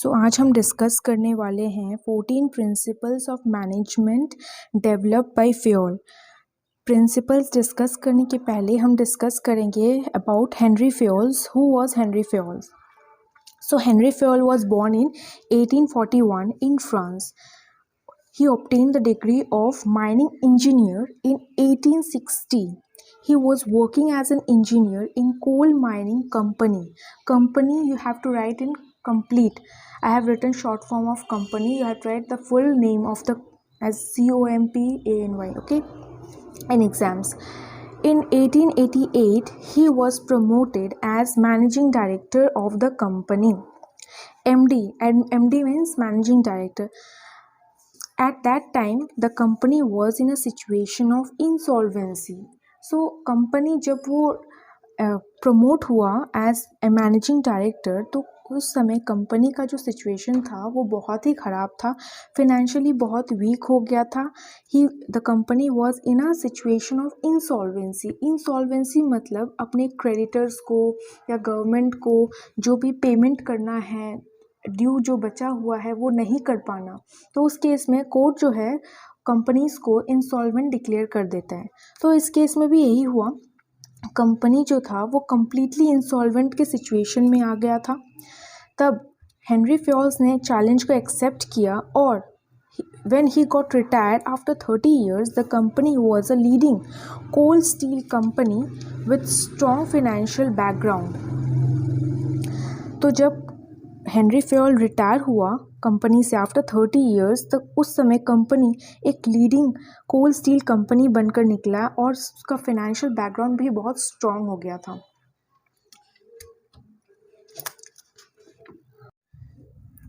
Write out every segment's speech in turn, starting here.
आज हम डिस्कस करने वाले हैं 14 principles of management developed by Fayol. Principles discuss करने के पहले हम डिस्कस करेंगे about Henry Fayol's. Who was Henry Fayol's? Henry Fayol was born in 1841 in France. He obtained the degree of mining engineer in 1860. He was working as an engineer in coal mining company. Company you have to write in complete. I have written short form of company. You have to write the full name of the as COMPANY. Okay, in exams. In 1888, he was promoted as managing director of the company. MD, and MD means managing director. At that time, the company was in a situation of insolvency. So, company जब वो promote हुआ as a managing director, तो उस समय company का जो situation था वो बहुत ही ख़राब था, फिनेंशियली बहुत वीक हो गया था। The company was in a situation of insolvency. Insolvency मतलब अपने क्रेडिटर्स को या गवर्नमेंट को जो भी पेमेंट करना है, ड्यू जो बचा हुआ है वो नहीं कर पाना। तो उस केस में कोर्ट जो है कंपनीज़ को इंसॉल्वेंट डिक्लेयर कर देता है। तो इस केस में भी यही हुआ, कंपनी जो था वो कम्प्लीटली इंसॉल्वेंट के सिचुएशन में आ गया था। तब हेनरी फ्योल्स ने चैलेंज को एक्सेप्ट किया और when he got retired after 30 years, the company was a leading coal steel company with strong financial background. तो जब हेनरी फ्योल रिटायर हुआ कंपनी से आफ्टर 30 ईयर्स, तक उस समय कंपनी एक लीडिंग कोल स्टील कंपनी बनकर निकला और उसका फाइनेंशियल बैकग्राउंड भी बहुत स्ट्रॉन्ग हो गया था।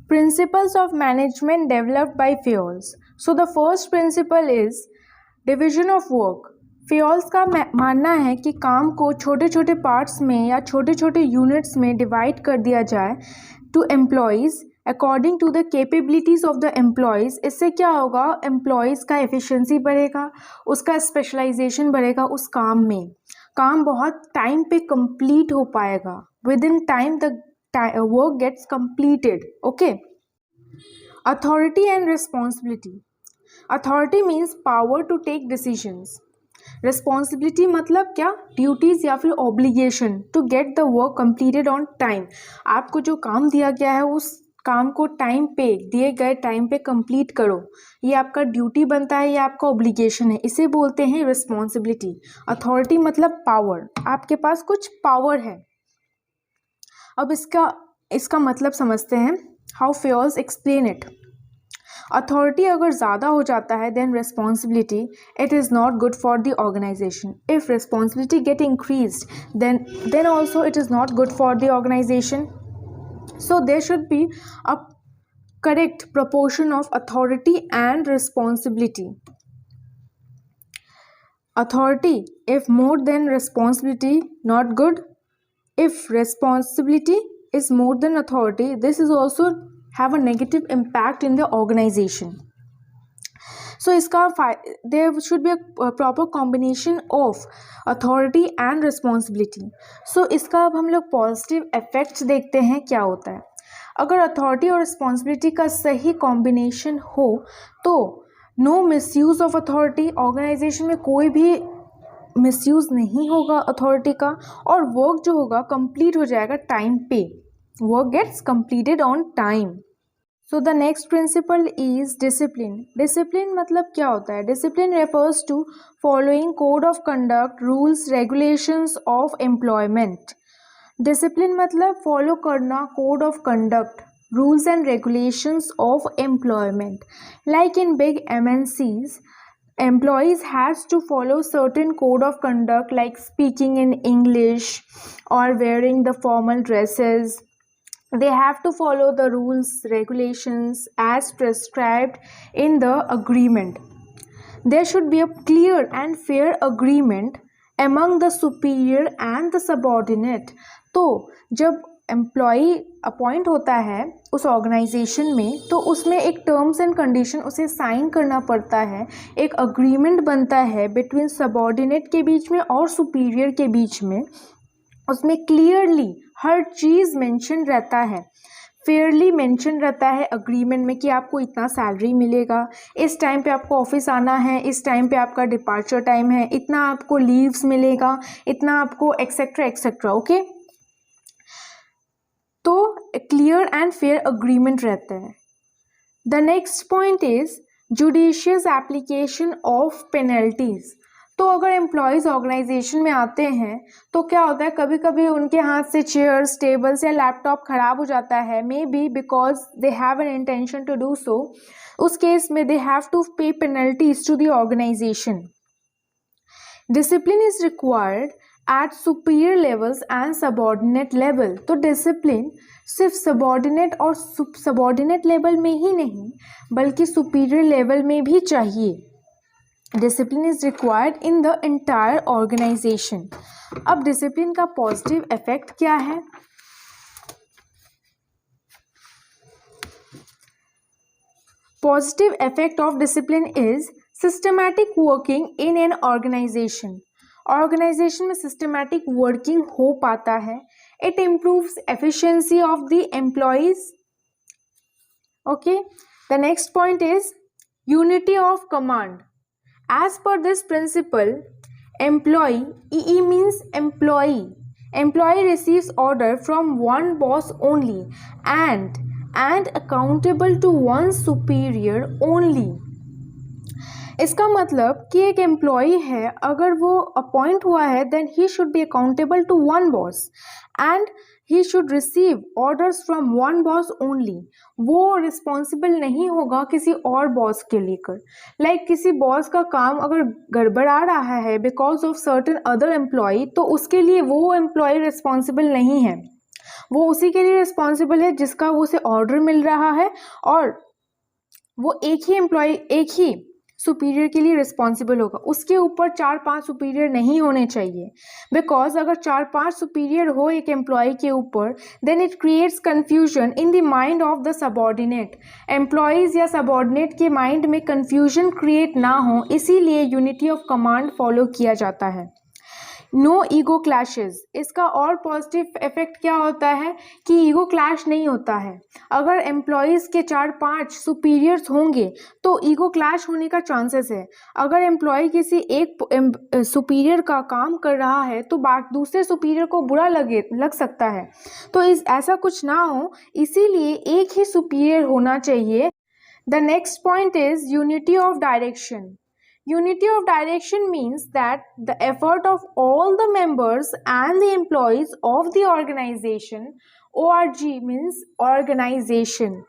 Principles of management developed by Fayol's. So the first principle is division of work. Fayol's का मानना है कि काम को छोटे छोटे पार्ट्स में या छोटे छोटे यूनिट्स में डिवाइड कर दिया जाए to employees according to the capabilities of the employees. इससे क्या होगा, एम्प्लॉयज़ का एफिशिएंसी बढ़ेगा, उसका स्पेशलाइजेशन बढ़ेगा उस काम में, काम बहुत टाइम पे कंप्लीट हो पाएगा, within time the work gets completed. Okay. Authority and responsibility. Authority means power to take decisions. Responsibility मतलब क्या, ड्यूटीज़ या फिर obligation to get the work completed on time. आपको जो काम दिया गया है उस काम को टाइम पे, दिए गए टाइम पे कंप्लीट करो, ये आपका ड्यूटी बनता है, ये आपका ऑब्लिगेशन है, इसे बोलते हैं रिस्पॉन्सिबिलिटी। अथॉरिटी मतलब पावर, आपके पास कुछ पावर है। अब इसका मतलब समझते हैं, how Fayol's explain it. Authority अगर ज़्यादा हो जाता है then responsibility, it is not good for the organization. If responsibility get increased then also it is not good for the organization. So there should be a correct proportion of authority and responsibility. Authority, if more than responsibility, not good. If responsibility is more than authority, this is also have a negative impact in the organization. So there should be a proper combination of authority and responsibility. So इसका अब हम लोग positive effects देखते हैं क्या होता है। अगर अथॉरिटी और रिस्पॉन्सिबिलिटी का सही कॉम्बिनेशन हो तो no misuse of authority, organization में कोई भी मिसयूज नहीं होगा अथॉरिटी का, और वर्क जो होगा कंप्लीट हो जाएगा टाइम पे, work gets completed on time. So the next principle is discipline. Discipline मतलब क्या होता है, discipline refers to following code of conduct, rules, regulations of employment. Discipline मतलब फॉलो करना code of conduct, rules and regulations of employment. Like in big MNCs, employees has to follow certain code of conduct like speaking in English or wearing the formal dresses. They have to follow the rules, regulations as prescribed in the agreement. There should be a clear and fair agreement among the superior and the subordinate. तो जब employee appoint होता है उस organisation में, तो उसमें एक terms and condition उसे साइन करना पड़ता है, एक अग्रीमेंट बनता है बिटवीन सबऑर्डिनेट के बीच में और सुपीरियर के बीच में। उसमें क्लियरली हर चीज़ मेंशन रहता है, फेयरली मेंशन रहता है अग्रीमेंट में कि आपको इतना सैलरी मिलेगा, इस टाइम पे आपको ऑफिस आना है, इस टाइम पे आपका डिपार्चर टाइम है, इतना आपको लीव्स मिलेगा, इतना आपको एक्सेट्रा एक्सेट्रा। ओके, तो क्लियर एंड फेयर अग्रीमेंट रहता है। The next point is judicious application of penalties. तो अगर एम्प्लॉयज़ ऑर्गेनाइजेशन में आते हैं तो क्या होता है, कभी कभी उनके हाथ से चेयर्स, टेबल्स या लैपटॉप खराब हो जाता है, may be because they have an intention to do so. उस केस में they have to pay penalties to the organization. Discipline is required at superior levels and subordinate level. तो discipline सिर्फ subordinate और subordinate level में ही नहीं बल्कि superior level में भी चाहिए। Discipline is required in the entire organization. अब डिसिप्लिन का पॉजिटिव इफेक्ट क्या है? Positive effect of discipline is systematic working in an organization. Organization में सिस्टमैटिक वर्किंग हो पाता है। It improves efficiency of the employees. Okay, the next point is unity of command. As per this principle, employee, EE means employee. Employee receives order from one boss only and accountable to one superior only. इसका मतलब कि एक employee है, अगर वो appoint हुआ है then he should be accountable to one boss and he should receive orders from one boss only. वो रिस्पॉन्सिबल नहीं होगा किसी और बॉस के लेकर। लाइक किसी बॉस का काम अगर गड़बड़ा रहा है because of certain other employee, तो उसके लिए वो एम्प्लॉय रिस्पॉन्सिबल नहीं है, वो उसी के लिए रिस्पॉन्सिबल है जिसका वो उसे ऑर्डर मिल रहा है, और वो एक ही एम्प्लॉय, एक ही सुपीरियर के लिए रिस्पॉन्सिबल होगा। उसके ऊपर 4-5 सुपीरियर नहीं होने चाहिए, बिकॉज अगर 4-5 सुपीरियर हो एक एम्प्लॉय के ऊपर then it creates confusion in the mind of the subordinate. Employees या सबॉर्डिनेट के माइंड में कन्फ्यूजन क्रिएट ना हो, इसीलिए यूनिटी ऑफ कमांड फॉलो किया जाता है। No ego clashes. इसका और पॉजिटिव इफेक्ट क्या होता है कि ईगो क्लैश नहीं होता है। अगर एम्प्लॉयज़ के 4-5 सुपीरियर्स होंगे तो ईगो क्लैश होने का चांसेस है। अगर एम्प्लॉय किसी एक सुपीरियर का काम कर रहा है तो दूसरे सुपीरियर को बुरा लग सकता है, तो ऐसा कुछ ना हो, इसीलिए एक ही सुपीरियर होना चाहिए। The next point is unity of direction. Unity of direction means that the effort of all the members and the employees of the organization, ORG means organization.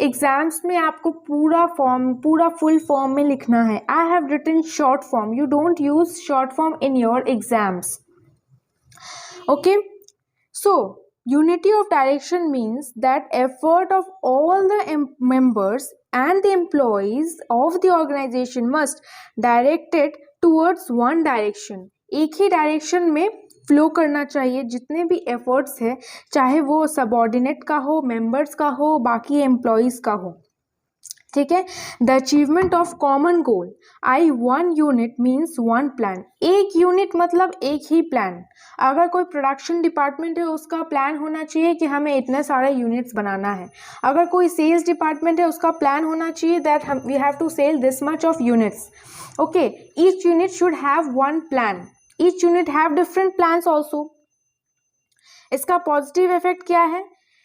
Exams में आपको पूरा full form में लिखना है। I have written short form. You don't use short form in your exams. Okay? So, unity of direction means that effort of all the members and the employees of the organization must directed towards one direction. एक ही direction में flow करना चाहिए जितने भी efforts है, चाहे वो subordinate का हो, मेंबर्स का हो, बाकी एम्प्लॉयज़ का हो। ठीक है। The achievement of common goal. I 1 unit means 1 plan. एक यूनिट मतलब एक ही प्लान। अगर कोई प्रोडक्शन डिपार्टमेंट है उसका प्लान होना चाहिए कि हमें इतने सारे यूनिट्स बनाना है। अगर कोई सेल्स डिपार्टमेंट है उसका प्लान होना चाहिए that we have to sell this much of units. Okay, each unit should have 1 plan. Each unit have different plans also. इसका पॉजिटिव इफेक्ट क्या है?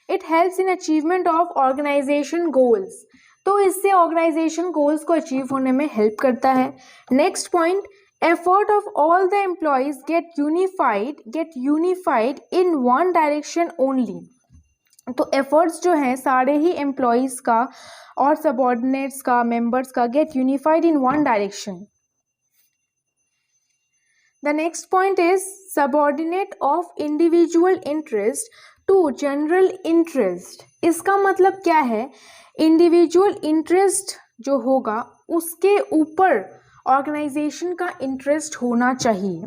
It helps in achievement of organization goals. तो इससे organisation goals को achieve होने में help करता है। Next point, effort of all the employees get unified in one direction only. तो एफर्ट्स जो हैं सारे ही एम्प्लॉयज का और सबऑर्डिनेट्स का, मेंबर्स का get unified in one direction. The next point is subordinate of individual interest to general interest. इसका मतलब क्या है? इंडिविजुअल इंटरेस्ट जो होगा उसके ऊपर ऑर्गेनाइजेशन का इंटरेस्ट होना चाहिए।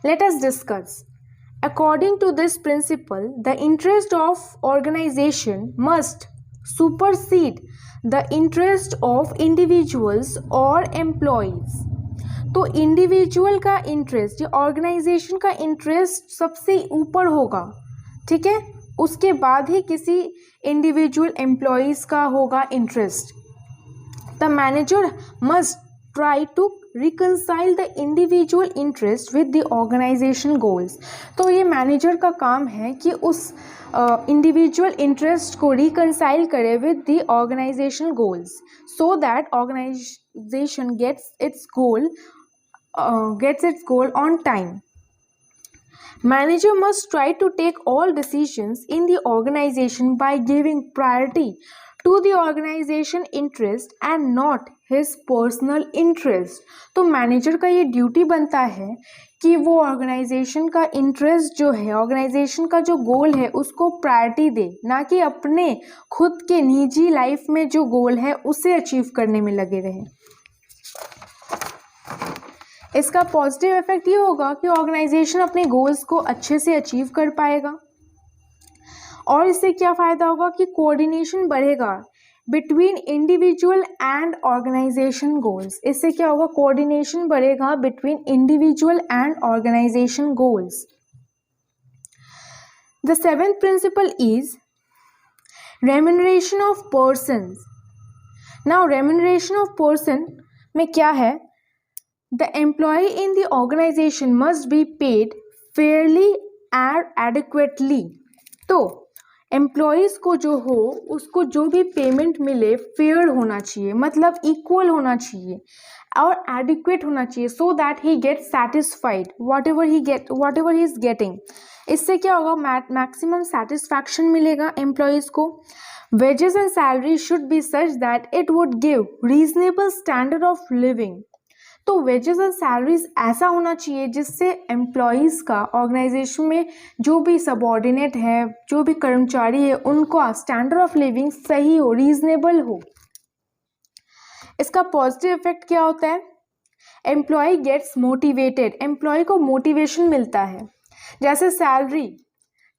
Let us discuss. According to this principle the interest of organization must supersede the interest of individuals और एम्प्लॉयज। तो इंडिविजुअल का इंटरेस्ट या ऑर्गेनाइजेशन का इंटरेस्ट सबसे ऊपर होगा, ठीक है, उसके बाद ही किसी इंडिविजुअल एम्प्लॉयज़ का होगा interest. The manager must try to reconcile the individual interest with the organization goals. तो ये मैनेजर का काम है कि उस इंडिविजुअल इंटरेस्ट को रिकनसाइल करे with the organization goals, so that organization gets its goal on time. Manager must try to take all decisions in the organization by giving priority to the organization interest and not his personal interest। तो manager का ये duty बनता है कि वो organisation का interest जो है, ऑर्गेनाइजेशन का जो गोल है उसको प्रायोरिटी दे, ना कि अपने खुद के निजी लाइफ में जो गोल है उसे अचीव करने में लगे रहे। इसका पॉजिटिव इफेक्ट ये होगा कि ऑर्गेनाइजेशन अपने गोल्स को अच्छे से अचीव कर पाएगा, और इससे क्या फ़ायदा होगा कि कोऑर्डिनेशन बढ़ेगा between individual and organization goals. इससे क्या होगा, कोऑर्डिनेशन बढ़ेगा between individual and organization goals. The seventh principle is remuneration of persons. Now remuneration of person में क्या है, The employee in the organization must be paid fairly and adequately। तो employees को जो हो उसको जो भी पेमेंट मिले फेयर होना चाहिए, मतलब इक्वल होना चाहिए और एडिक्वेट होना चाहिए, so that he gate satisfied what ever he is getting. इससे क्या होगा, मैक्सिमम सेटिस्फैक्शन मिलेगा एम्प्लॉयज़ को। Wages and salary should be such that it would give reasonable standard of living. तो वेजेस और सैलरीज ऐसा होना चाहिए जिससे एम्प्लॉयज़ का, ऑर्गेनाइजेशन में जो भी सबऑर्डिनेट है, जो भी कर्मचारी है, उनका स्टैंडर्ड ऑफ लिविंग सही हो, रीजनेबल हो। इसका पॉजिटिव इफेक्ट क्या होता है, एम्प्लॉय गेट्स मोटिवेटेड, एम्प्लॉय को मोटिवेशन मिलता है। जैसे सैलरी,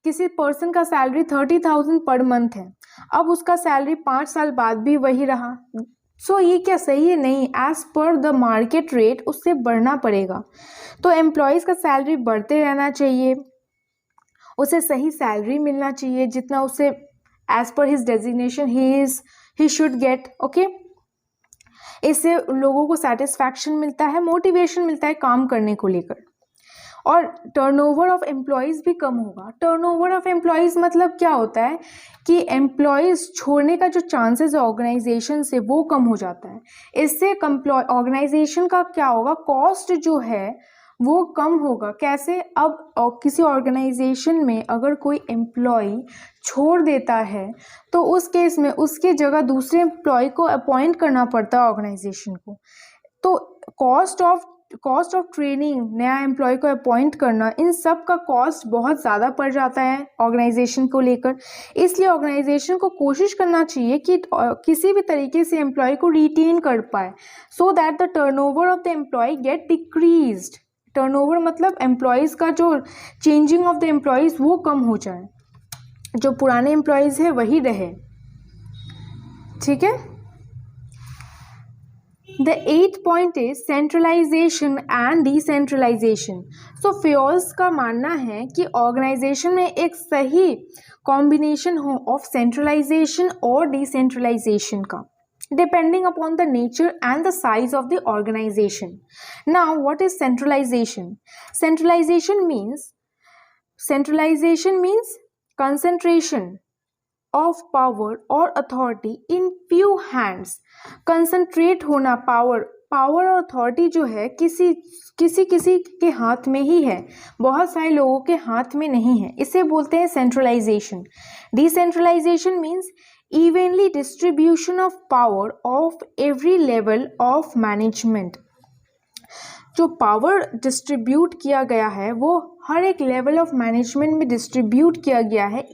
किसी पर्सन का सैलरी 30,000 पर मंथ है, अब उसका सैलरी 5 साल बाद भी वही रहा, सो ये क्या सही है, नहीं, as per the market rate उससे बढ़ना पड़ेगा। तो एम्प्लॉयज़ का सैलरी बढ़ते रहना चाहिए, उसे सही सैलरी मिलना चाहिए जितना उसे as per his designation he should get. Okay, इससे लोगों को सेटिस्फैक्शन मिलता है, मोटिवेशन मिलता है काम करने को लेकर, और टर्नओवर ऑफ एम्प्लॉयज़ भी कम होगा। टर्नओवर ऑफ एम्प्लॉयज़ मतलब क्या होता है कि एम्प्लॉयज़ छोड़ने का जो चांसेस है ऑर्गेनाइजेशन से वो कम हो जाता है। इससे ऑर्गेनाइजेशन का क्या होगा, कॉस्ट जो है वो कम होगा। कैसे, अब किसी ऑर्गेनाइजेशन में अगर कोई एम्प्लॉय छोड़ देता है तो उस केस में उसके जगह दूसरे एम्प्लॉय को अपॉइंट करना पड़ता है ऑर्गेनाइजेशन को। तो कॉस्ट ऑफ ट्रेनिंग, नया एम्प्लॉय को अपॉइंट करना, इन सब का कॉस्ट बहुत ज़्यादा पड़ जाता है ऑर्गेनाइजेशन को लेकर। इसलिए ऑर्गेनाइजेशन को कोशिश करना चाहिए कि किसी भी तरीके से एम्प्लॉय को रिटेन कर पाए, so that the turnover of the employee get decreased. Turnover मतलब एम्प्लॉयज़ का जो चेंजिंग ऑफ द एम्प्लॉयज़ वो कम हो जाए, जो पुराने एम्प्लॉयज़ है वही रहे। ठीक है। The eighth point is centralization and decentralization। So Fayol का मानना है कि ऑर्गेनाइजेशन में एक सही कॉम्बिनेशन हो ऑफ सेंट्रलाइजेशन और डिसेंट्रलाइजेशन का, depending upon the nature and the size of the organization। Now what is centralization? Centralization means concentration of power or authority in few hands। Concentrate होना, पावर और authority जो है किसी के हाथ में ही है, बहुत सारे लोगों के हाथ में नहीं है, इसे बोलते हैं centralization. Decentralization means evenly distribution of power of every level of management. जो पावर डिस्ट्रीब्यूट किया गया है वो हर एक लेवल ऑफ मैनेजमेंट में डिस्ट्रीब्यूट किया गया है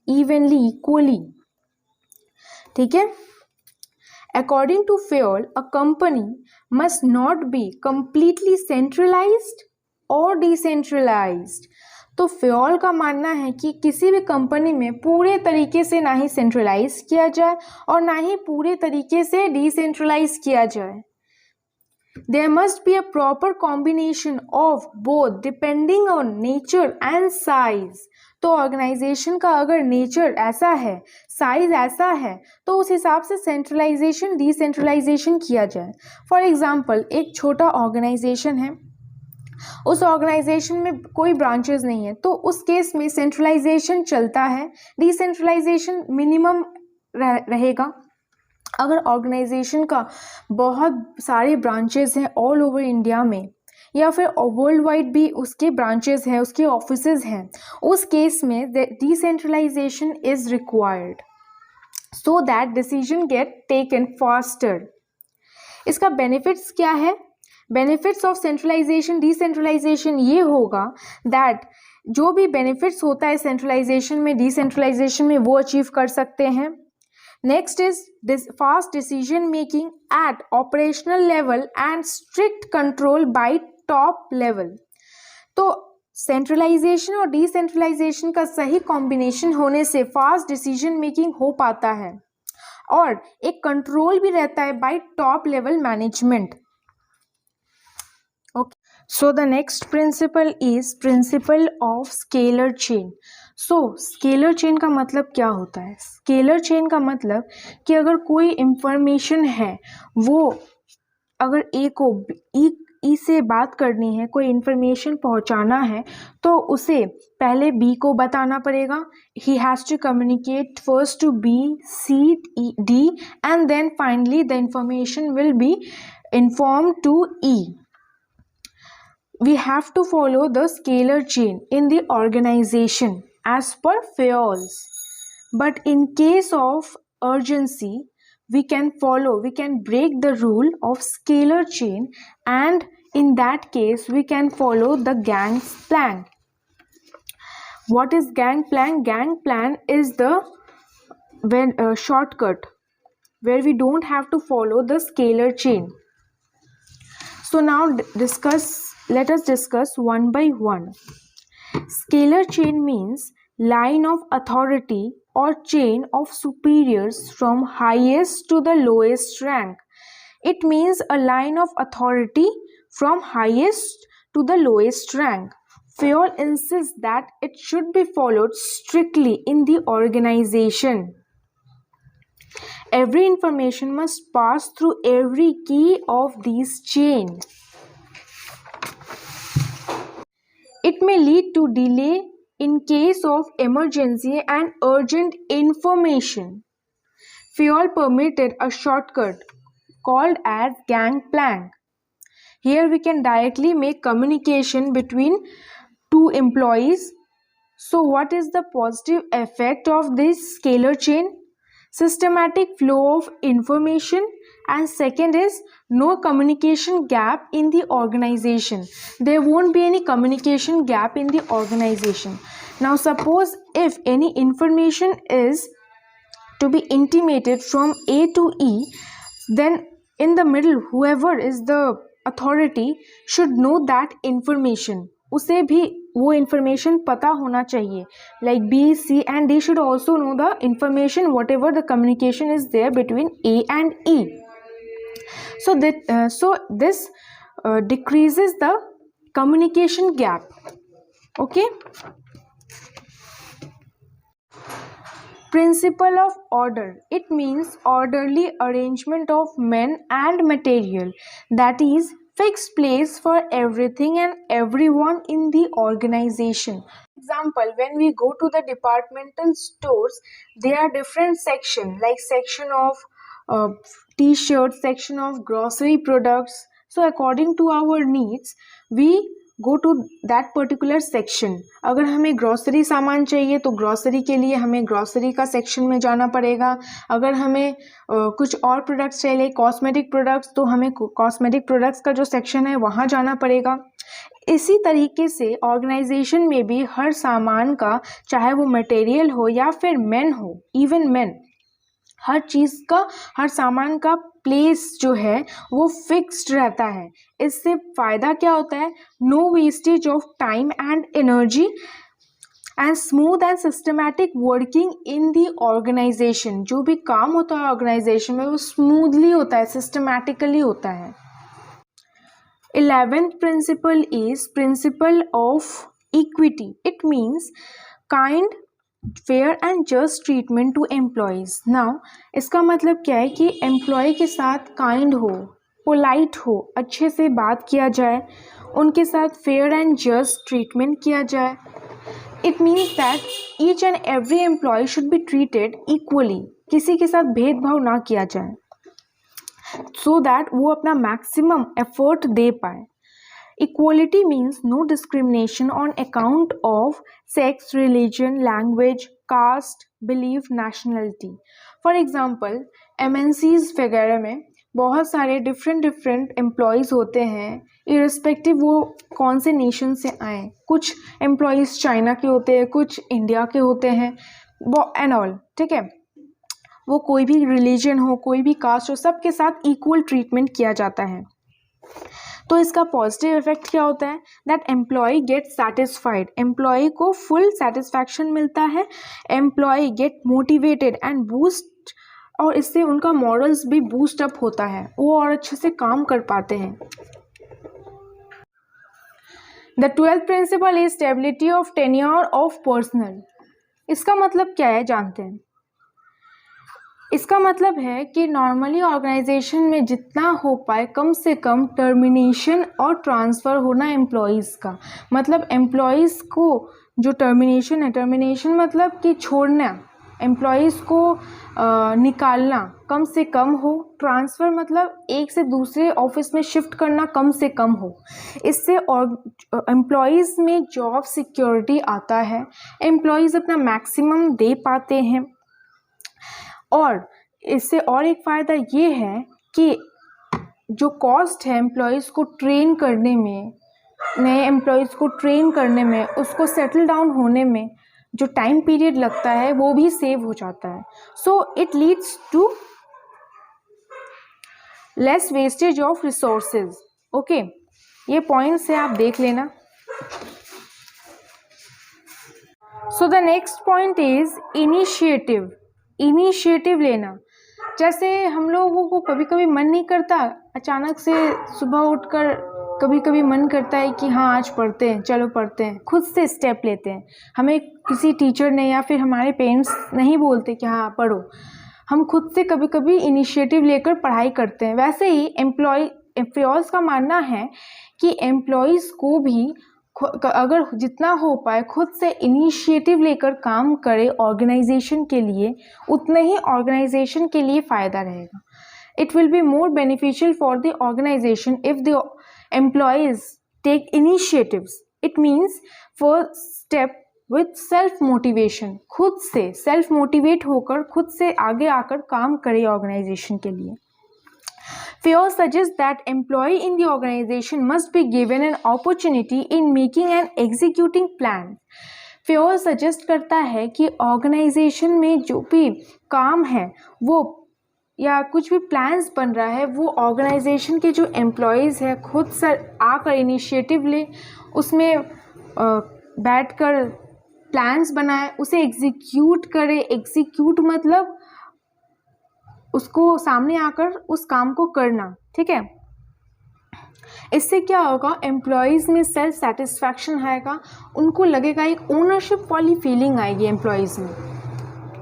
इवनली, इक्वली। ठीक है। According to Fayol, a company must not be completely centralized और डिसेंट्रलाइज्ड। तो फेयोल का मानना है कि किसी भी कंपनी में पूरे तरीके से ना ही सेंट्रलाइज किया जाए और ना ही पूरे तरीके से डिसेंट्रलाइज किया जाए। There must be a proper combination of both depending on nature and size. तो ऑर्गेनाइजेशन का अगर नेचर ऐसा है, साइज ऐसा है, तो उस हिसाब से सेंट्रलाइजेशन डिसेंट्रलाइजेशन किया जाए. फॉर एग्जांपल, एक छोटा ऑर्गेनाइजेशन है, उस ऑर्गेनाइजेशन में कोई ब्रांचेस नहीं है, तो उस केस में सेंट्रलाइजेशन चलता है, डिसेंट्रलाइजेशन मिनिमम रहेगा. अगर ऑर्गेनाइजेशन का बहुत सारे ब्रांचेस हैं ऑल ओवर इंडिया में, या फिर वर्ल्ड वाइड भी उसके ब्रांचेस हैं, उसके ऑफिसेज हैं, उस केस में decentralization is required so that decision get taken faster. इसका बेनिफिट्स क्या है? बेनिफिट्स ऑफ सेंट्रलाइजेशन डिसेंट्रलाइजेशन ये होगा दैट जो भी बेनिफिट्स होता है सेंट्रलाइजेशन में, डिसेंट्रलाइजेशन में, वो अचीव कर सकते हैं. Next is this fast decision making eight operational level and strict control by top level. तो सेंट्रलाइजेशन और डिसेंट्रलाइजेशन का सही कॉम्बिनेशन होने से फास्ट डिसीजन मेकिंग हो पाता है और एक कंट्रोल भी रहता है bye top level management. Okay, so the next principle is principle of scalar chain. So scalar chain का मतलब क्या होता है? Scalar chain का मतलब कि अगर कोई इंफॉर्मेशन है, वो अगर ए को ई से बात करनी है, कोई इंफॉर्मेशन पहुंचाना है, तो उसे पहले बी को बताना पड़ेगा. He has to communicate first to B, C, D and then finally the information will be inform to E. We have to follow the scalar chain in the organization as per Fayol's. But in case of urgency, we can break the rule of scalar chain, and in that case, we can follow the Gangplank. What is Gangplank? Gangplank is the shortcut where we don't have to follow the scalar chain. So now let us discuss one by one. Scalar chain means line of authority or chain of superiors from highest to the lowest rank. It means a line of authority from highest to the lowest rank. Fayol insists that it should be followed strictly in the organization. Every information must pass through every key of these chain. It may lead to delay in case of emergency and urgent information. Fayol permitted a shortcut called as Gangplank. Here we can directly make communication between two employees. So what is the positive effect of this scalar chain? Systematic flow of information, and second is no communication gap in the organization. There won't be any communication gap in the organization. Now suppose if any information is to be intimated from A to E, then in the middle whoever is the authority should know that information. उसे भी वो information पता होना चाहिए. Like B, C and D should also know the information whatever the communication is there between A and E. So this decreases the communication gap. Okay. Principle of order. It means orderly arrangement of men and material, that is fixed place for everything and everyone in the organization. Example, when we go to the departmental stores, there are different sections, like section of t-shirts, section of grocery products. So according to our needs, we go to that particular section. अगर हमें grocery सामान चाहिए तो grocery के लिए हमें grocery का section में जाना पड़ेगा. अगर हमें कुछ और प्रोडक्ट्स चाहिए, कॉस्मेटिक प्रोडक्ट्स, तो हमें कॉस्मेटिक प्रोडक्ट्स का जो सेक्शन है वहाँ जाना पड़ेगा. इसी तरीके से ऑर्गेनाइजेशन में भी हर सामान का, चाहे वो मटेरियल हो या फिर मैन हो, इवन मैन, हर चीज़ का, हर सामान का प्लेस जो है वो फिक्स्ड रहता है. इससे फ़ायदा क्या होता है? No wastage of time and energy and smooth and systematic working in the organization. जो भी काम होता है ऑर्गेनाइजेशन में वो स्मूथली होता है, सिस्टमैटिकली होता है. 11th principle is principle of equity. It means kind, fair and just treatment to employees. Now इसका मतलब क्या है कि एम्प्लॉय के साथ काइंड हो, पोलाइट हो, अच्छे से बात किया जाए, उनके साथ फेयर एंड जस्ट ट्रीटमेंट किया जाए. It means that each and every employee should be treated equally. किसी के साथ भेदभाव ना किया जाए, सो दैट वो अपना मैक्सिमम एफर्ट दे पाए. Equality means no discrimination on account of sex, religion, language, caste, belief, nationality. For example, MNCs वगैरह में बहुत सारे डिफरेंट एम्प्लॉयज़ होते हैं, इरिस्पेक्टिव वो कौन से नेशन से आए. कुछ एम्प्लॉयज़ चाइना के होते हैं, कुछ इंडिया के होते हैं, वो एंड ऑल. ठीक है, वो कोई भी रिलीजन हो, कोई भी कास्ट हो, सबके साथ इक्वल ट्रीटमेंट किया जाता है. तो इसका पॉजिटिव इफेक्ट क्या होता है? That employee get satisfied. Employee को फुल सेटिस्फैक्शन मिलता है. Employee get motivated and boost, और इससे उनका मॉरल्स भी बूस्ट अप होता है, वो और अच्छे से काम कर पाते हैं. The 12th principle is stability of tenure of personnel. इसका मतलब क्या है जानते हैं. इसका मतलब है कि नॉर्मली ऑर्गेनाइजेशन में जितना हो पाए कम से कम टर्मिनेशन और ट्रांसफ़र होना एम्प्लॉयज़ का. मतलब एम्प्लॉयज़ को जो टर्मिनेशन है, टर्मिनेशन मतलब कि छोड़ना, एम्प्लॉयज़ को निकालना कम से कम हो. ट्रांसफ़र मतलब एक से दूसरे ऑफिस में शिफ्ट करना कम से कम हो. इससे और एम्प्लॉयज़ में जॉब सिक्योरिटी आता है, एम्प्लॉयज़ अपना मैक्सिमम दे पाते हैं. और इससे और एक फ़ायदा ये है कि जो कॉस्ट है एम्प्लॉयज़ को ट्रेन करने में, नए एम्प्लॉयज़ को ट्रेन करने में, उसको सेटल डाउन होने में जो टाइम पीरियड लगता है वो भी सेव हो जाता है. So it leads to less wastage of resources. Okay, ये पॉइंट्स है, आप देख लेना. So the next point is initiative. Initiative लेना. जैसे हम लोगों को कभी कभी मन नहीं करता, अचानक से सुबह उठकर कभी कभी मन करता है कि हाँ आज पढ़ते हैं, चलो पढ़ते हैं, खुद से स्टेप लेते हैं. हमें किसी टीचर ने या फिर हमारे पेरेंट्स नहीं बोलते कि हाँ पढ़ो, हम खुद से कभी कभी इनिशिएटिव लेकर पढ़ाई करते हैं. वैसे ही एम्प्लॉयज़ का मानना है कि एम्प्लॉयज़ को भी अगर जितना हो पाए खुद से इनिशिएटिव लेकर काम करे ऑर्गेनाइजेशन के लिए, उतने ही ऑर्गेनाइजेशन के लिए फ़ायदा रहेगा. It will be more beneficial for the organization if the employees take initiatives. It means first step with self motivation. खुद से सेल्फ मोटिवेट होकर खुद से आगे आकर काम करे ऑर्गेनाइजेशन के लिए. Fayol suggests that employee in the organization must be given an opportunity in making and executing plans. Fayol suggest करता है कि ऑर्गेनाइजेशन में जो भी काम है वो या कुछ भी प्लान्स बन रहा है, वो ऑर्गेनाइजेशन के जो एम्प्लॉयज़ है खुद से आकर इनिशिएटिव ले, उसमें बैठकर प्लान्स बनाए, उसे एग्जीक्यूट करे. एग्जीक्यूट मतलब उसको सामने आकर उस काम को करना. ठीक है, इससे क्या होगा, एम्प्लॉयज़ में सेल्फ सेटिस्फैक्शन आएगा, उनको लगेगा, एक ओनरशिप वाली फीलिंग आएगी एम्प्लॉयज़ में.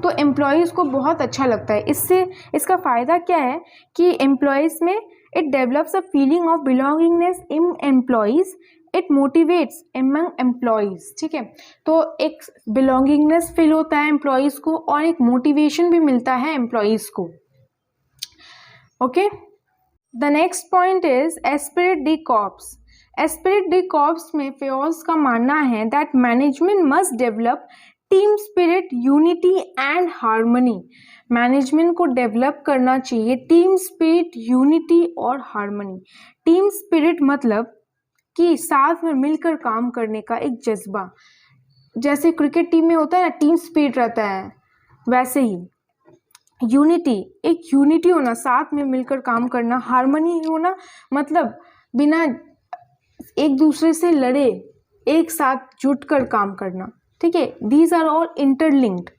तो एम्प्लॉयज़ को बहुत अच्छा लगता है. इससे इसका फ़ायदा क्या है कि एम्प्लॉयज़ में it develops a feeling of belongingness in employees. It motivates among employees. ठीक है, तो एक बिलोंगिंगनेस फील होता है एम्प्लॉयज़ को और एक मोटिवेशन भी मिलता है एम्प्लॉयज़ को. Okay, the next point is esprit de corps. Esprit de corps में फेयोल्स का मानना है that management must develop team spirit, unity and harmony. Management को डेवलप करना चाहिए टीम स्पिरिट, यूनिटी और हार्मनी. टीम स्पिरिट मतलब कि साथ में मिलकर काम करने का एक जज्बा. जैसे क्रिकेट टीम में होता है ना, टीम स्पिरिट रहता है, वैसे ही यूनिटी, एक यूनिटी होना, साथ में मिलकर काम करना. हार्मनी होना मतलब बिना एक दूसरे से लड़े एक साथ जुटकर काम करना. ठीक है, दीज आर ऑल इंटरलिंक्ड.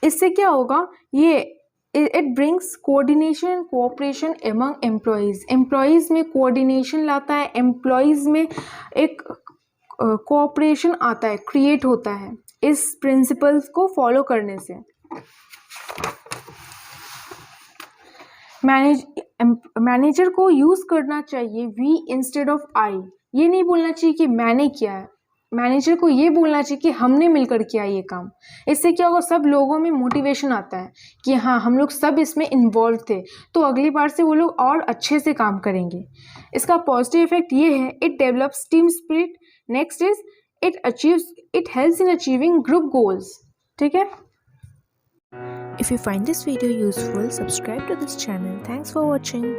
इससे क्या होगा, ये it brings coordination and cooperation among employees, employees में कोऑर्डिनेशन लाता है, एम्प्लॉयज़ में एक कोऑपरेशन आता है, क्रिएट होता है इस प्रिंसिपल्स को फॉलो करने से। मैनेजर को यूज़ करना चाहिए वी इंस्टेड ऑफ आई। ये नहीं बोलना चाहिए कि मैंने किया है, मैनेजर को ये बोलना चाहिए कि हमने मिलकर किया ये काम। इससे क्या होगा, सब लोगों में मोटिवेशन आता है कि हाँ हम लोग सब इसमें इन्वॉल्व थे, तो अगली बार से वो लोग और अच्छे से काम करेंगे। इसका पॉजिटिव इफेक्ट ये है, it develops team spirit. Next is it helps in achieving group goals. ठीक है। If you find this video useful, subscribe to this channel. Thanks for watching.